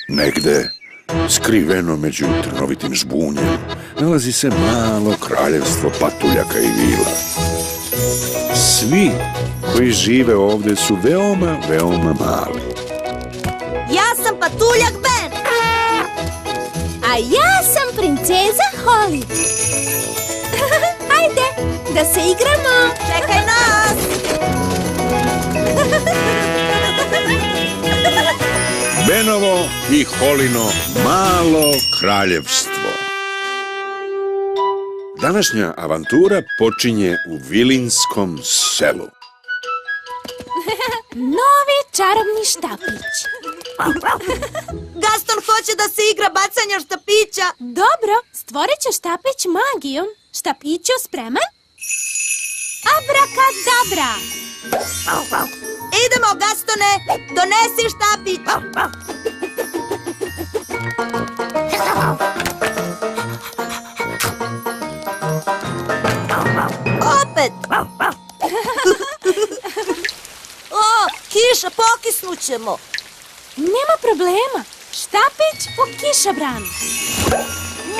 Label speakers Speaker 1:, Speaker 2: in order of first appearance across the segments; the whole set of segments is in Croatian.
Speaker 1: Negde, skriveno među trnovitim žbunjem, nalazi se malo kraljevstvo patuljaka i vila. Svi koji žive ovdje su veoma, veoma mali.
Speaker 2: Ja sam patuljak Ben.
Speaker 3: A ja sam princeza Holly. Hajde, da se igramo.
Speaker 2: Čekaj nas.
Speaker 1: Benovo i Holino malo kraljevstvo. Današnja avantura počinje u Vilinskom selu.
Speaker 3: Novi čarobni štapić.
Speaker 2: Gaston hoće da se igra bacanja štapića.
Speaker 3: Dobro, stvorit ću štapić magijom. Štapiću spreman? Abrakadabra.
Speaker 2: Idemo, Gastone, donesi štapić. Opet. O, kiša, pokisnućemo.
Speaker 3: Nema problema. Štapić u kišobranu.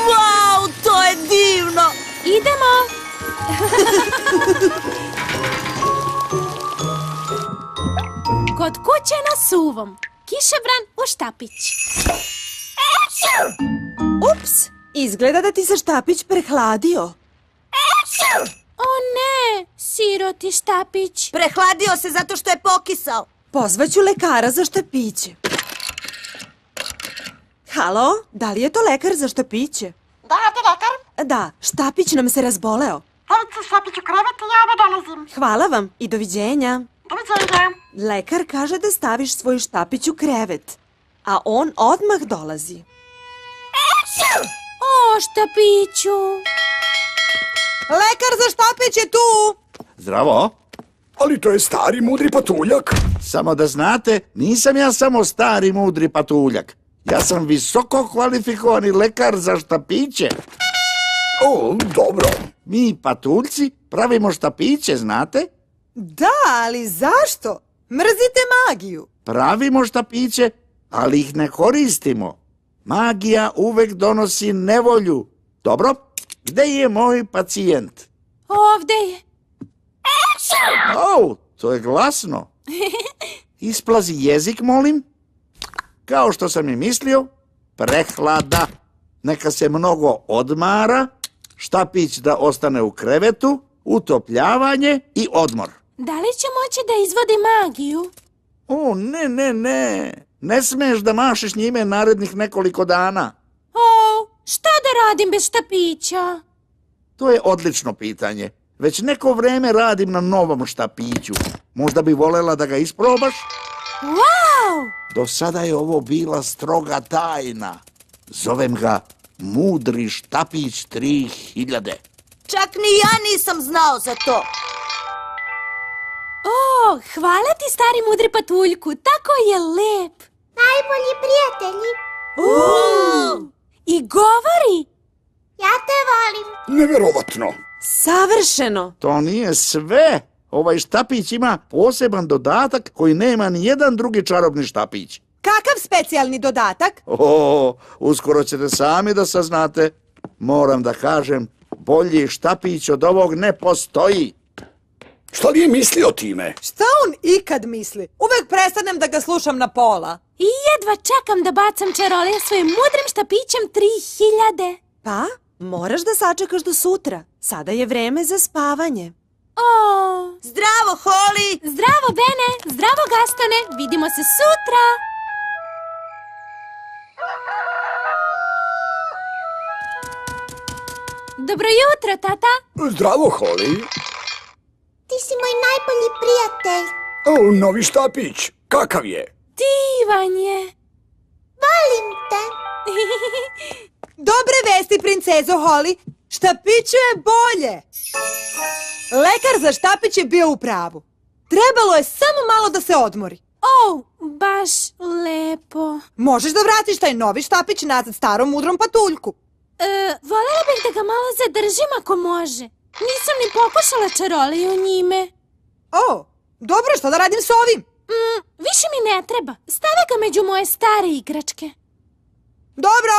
Speaker 2: Wow, to je divno.
Speaker 3: Idemo. Kod kuće na suvom. Kišobran u štapić.
Speaker 4: Ups, izgleda da ti se štapić prehladio.
Speaker 3: O ne, siroti štapić.
Speaker 2: Prehladio se zato što je pokisao.
Speaker 4: Pozvaću lekara za štapiće. Halo, da li je to lekar za štapiće?
Speaker 5: Da, ovdje lekar.
Speaker 4: Da, štapić nam se razboleo.
Speaker 5: Stavite štapić u krevet i ja ne dolazim.
Speaker 4: Hvala vam i doviđenja.
Speaker 5: Doviđenja.
Speaker 4: Lekar kaže da staviš svoj štapić u krevet, a on odmah dolazi.
Speaker 3: O, štapiću.
Speaker 2: Lekar za štapić je tu.
Speaker 6: Zdravo.
Speaker 7: Ali to je stari mudri patuljak.
Speaker 6: Samo da znate, nisam ja samo stari mudri patuljak. Ja sam visoko kvalifikovani lekar za štapiće.
Speaker 7: O, dobro.
Speaker 6: Mi patuljci pravimo štapiće, znate?
Speaker 4: Da, ali zašto? Mrzite magiju.
Speaker 6: Pravimo štapiće, ali ih ne koristimo. Magija uvek donosi nevolju. Dobro, gde je moj pacijent?
Speaker 3: Ovde je.
Speaker 6: O, to je glasno. Isplazi jezik, molim. Kao što sam i mislio, prehlada. Neka se mnogo odmara, štapić da ostane u krevetu, utopljavanje i odmor.
Speaker 3: Da li će moći da izvodi magiju?
Speaker 6: O, ne. Ne smeš da mašeš njime narednih nekoliko dana.
Speaker 3: O, šta da radim bez štapića?
Speaker 6: To je odlično pitanje. Već neko vreme radim na novom štapiću. Možda bi volela da ga isprobaš?
Speaker 3: Wow!
Speaker 6: Do sada je ovo bila stroga tajna. Zovem ga Mudri štapić 3000.
Speaker 2: Čak ni ja nisam znao za to.
Speaker 3: O, hvala ti, stari mudri patuljku, tako je lep.
Speaker 5: Najbolji prijatelji.
Speaker 3: I govori.
Speaker 5: Ja te volim.
Speaker 7: Neverovatno.
Speaker 4: Savršeno.
Speaker 6: To nije sve. Ovaj štapić ima poseban dodatak koji nema ni jedan drugi čarobni štapić.
Speaker 4: Kakav specijalni dodatak?
Speaker 6: O, uskoro ćete sami da saznate. Moram da kažem, bolji štapić od ovog ne postoji.
Speaker 7: Šta li je mislio time?
Speaker 4: Šta on ikad misli? Uvek prestanem da ga slušam na pola.
Speaker 3: I jedva čekam da bacam čarolije svojim mudrim štapićem 3000.
Speaker 4: Pa, moraš da sačekaš do sutra. Sada je vreme za spavanje.
Speaker 3: O,
Speaker 2: Zdravo, Holly.
Speaker 3: zdravo, Bene, zdravo, Gastone, vidimo se sutra. Dobro jutro, tata.
Speaker 7: Zdravo, Holly.
Speaker 5: Ti si moj najbolji prijatelj.
Speaker 7: O, novi štapić. Kakav je?
Speaker 3: Divan je.
Speaker 5: Volim te.
Speaker 4: Dobre vesti, princezo Holly. Štapiću je bolje. Lekar za štapić je bio u pravu. Trebalo je samo malo da se odmori.
Speaker 3: O, baš lepo.
Speaker 4: Možeš da vratiš taj novi štapić nazad starom mudrom patuljku.
Speaker 3: Volela bih da ga malo zadržim ako može. Nisam ni pokušala čaroliju njime.
Speaker 4: O, dobro, što da radim s ovim?
Speaker 3: Više mi ne treba. Stavi ga među moje stare igračke.
Speaker 4: Dobro.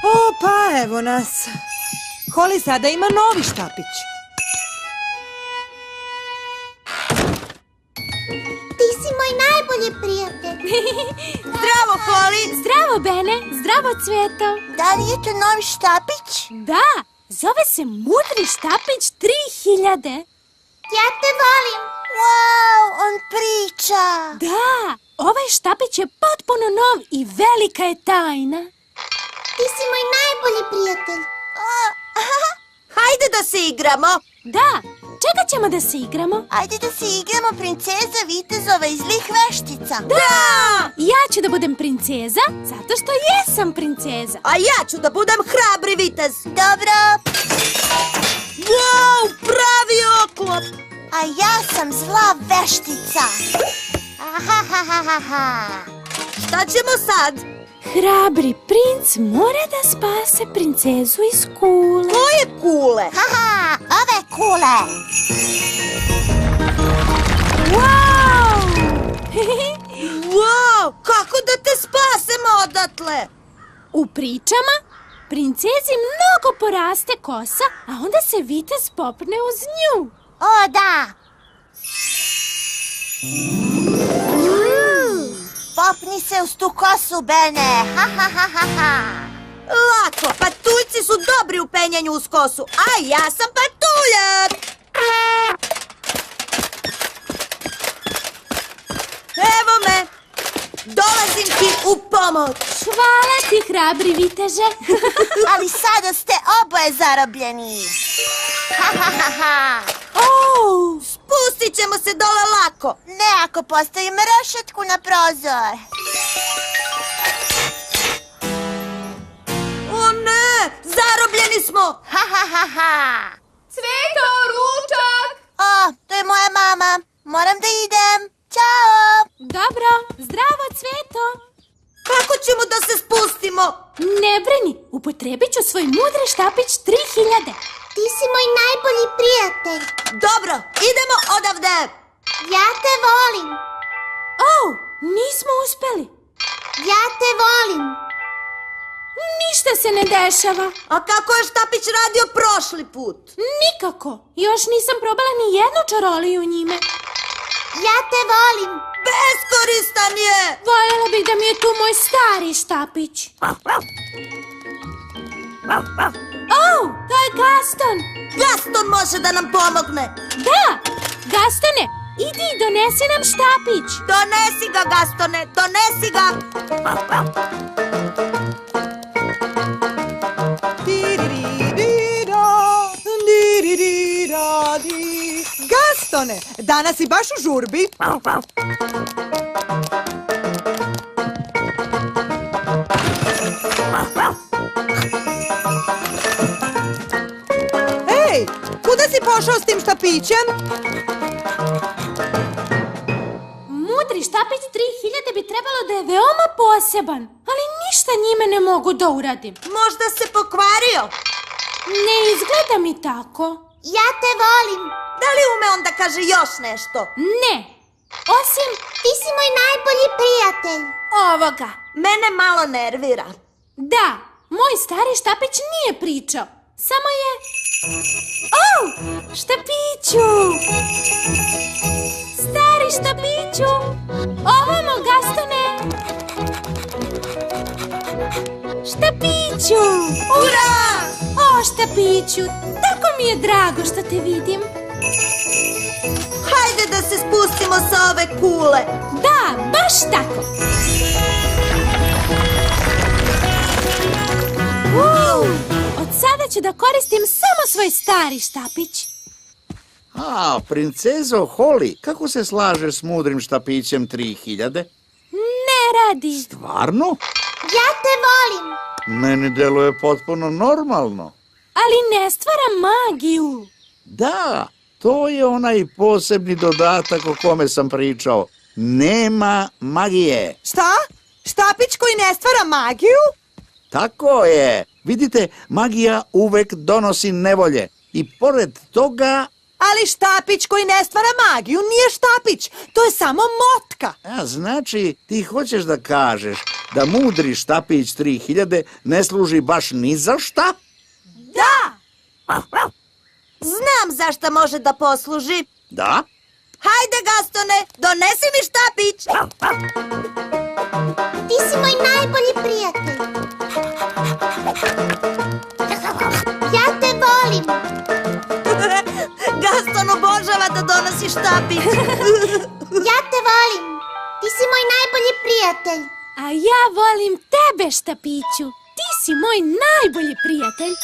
Speaker 4: O, pa evo nas. Holly sada ima novi štapić.
Speaker 5: Ti si moj najbolji prijatelj.
Speaker 2: Zdravo, Holly.
Speaker 3: Zdravo, Bene. Zdravo, Cveto.
Speaker 5: Da li je to novi štapić?
Speaker 3: Da, zove se Mudri štapić 3000.
Speaker 5: Ja te volim. Wow, on priča.
Speaker 3: Da, ovaj štapić je potpuno nov i velika je tajna.
Speaker 5: Ti si moj najbolji prijatelj.
Speaker 2: Hajde da se igramo.
Speaker 3: Da, čega ćemo da se igramo?
Speaker 5: Ajde da se igramo princeza, vitezova i zlih veštica.
Speaker 3: Da! Ja ću da budem princeza, zato što jesam princeza.
Speaker 2: A ja ću da budem hrabri vitez.
Speaker 5: Dobro.
Speaker 2: Wow, pravi oklop.
Speaker 5: A ja sam zla veštica. Ahahahaha.
Speaker 2: Šta ćemo sad?
Speaker 3: Hrabri princ mora da spase princezu iz kule.
Speaker 2: Koje kule?
Speaker 5: Haha, ove kule.
Speaker 3: Wow!
Speaker 2: Wow, kako da te spasemo odatle?
Speaker 3: U pričama princezi mnogo poraste kosa, a onda se vitez popne uz nju.
Speaker 5: O, da. Popni se uz tu kosu, Bene. Hahahaha.
Speaker 2: Lako, patuljci su dobri u penjanju uz kosu, a ja sam patuljak. Evo me, dolazim ti u pomoć.
Speaker 3: Hvala ti, hrabri viteže.
Speaker 5: Ali sada ste oboje zarobljeni. Hahahaha.
Speaker 3: Oh,
Speaker 2: Spustit ćemo se dole lako.
Speaker 5: Ne ako postavim rešetku na prozor.
Speaker 2: O ne, zarobljeni smo.
Speaker 5: Hahahaha.
Speaker 3: Cveto, ručak!
Speaker 5: O, to je moja mama. Moram da idem. Ćao.
Speaker 3: Dobro, zdravo, Cveto.
Speaker 2: Kako ćemo da se spustimo?
Speaker 3: Ne brini, upotrebit ću svoj mudri štapić 3000.
Speaker 5: Ti si moj najbolji prijatelj.
Speaker 2: Dobro, idemo odavde.
Speaker 5: Ja te volim.
Speaker 3: Oh, nismo uspeli.
Speaker 5: Ja te volim.
Speaker 3: Ništa se ne dešava.
Speaker 2: A kako je štapić radio prošli put?
Speaker 3: Nikako. Još nisam probala ni jednu čaroliju njime.
Speaker 5: Ja te volim.
Speaker 2: Beskoristan je.
Speaker 3: Voljela bih da mi je tu moj stari štapić. Oh, to je Gaston.
Speaker 2: Gaston može da nam pomogne.
Speaker 3: Da, Gastone, idi i donesi nam štapić.
Speaker 2: Donesi ga, Gastone, donesi ga.
Speaker 4: Gastone, danas si baš u žurbi. Ej, kuda si pošao s tim štapićem?
Speaker 3: Mudri štapić 3000 bi trebalo da je veoma poseban, ali ništa njime ne mogu da uradim.
Speaker 2: Možda se pokvario.
Speaker 3: Ne izgleda mi tako.
Speaker 5: Ja te volim.
Speaker 2: Da li ume on da kaže još nešto?
Speaker 3: Ne, osim
Speaker 5: Ti si moj najbolji prijatelj.
Speaker 3: ovoga.
Speaker 2: Mene malo nervira.
Speaker 3: Da, moj stari štapić nije pričao. Samo je... Oh, štapiću! Stari štapiću! Ovamo, Gastone! Štapiću!
Speaker 2: Ura!
Speaker 3: O, štapiću, tako mi je drago što te vidim.
Speaker 2: Hajde da se spustimo sa ove kule.
Speaker 3: Da, baš tako. Od sada ću da koristim samo svoj stari štapić.
Speaker 6: A, princezo Holly, kako se slažeš s mudrim štapićem 3000?
Speaker 3: Ne radi.
Speaker 6: Stvarno?
Speaker 5: Ja te volim.
Speaker 6: Meni deluje potpuno normalno.
Speaker 3: Ali ne stvara magiju.
Speaker 6: Da, to je onaj posebni dodatak o kome sam pričao. Nema magije.
Speaker 4: Šta? Štapić koji ne stvara magiju?
Speaker 6: Tako je. Vidite, magija uvek donosi nevolje. I pored toga...
Speaker 4: Ali štapić koji ne stvara magiju nije štapić. To je samo motka.
Speaker 6: A, znači, ti hoćeš da kažeš da mudri štapić 3000 ne služi baš ni za šta?
Speaker 2: Da! Znam zašto može da posluži.
Speaker 6: Da?
Speaker 2: Hajde, Gastone, donesi mi štapić.
Speaker 5: Ti si moj najbolji prijatelj. Ja te volim.
Speaker 2: Gaston obožava da donosi štapić.
Speaker 5: Ja te volim. Ti si moj najbolji prijatelj.
Speaker 3: A ja volim tebe, Štapiću. Ti si moj najbolji prijatelj.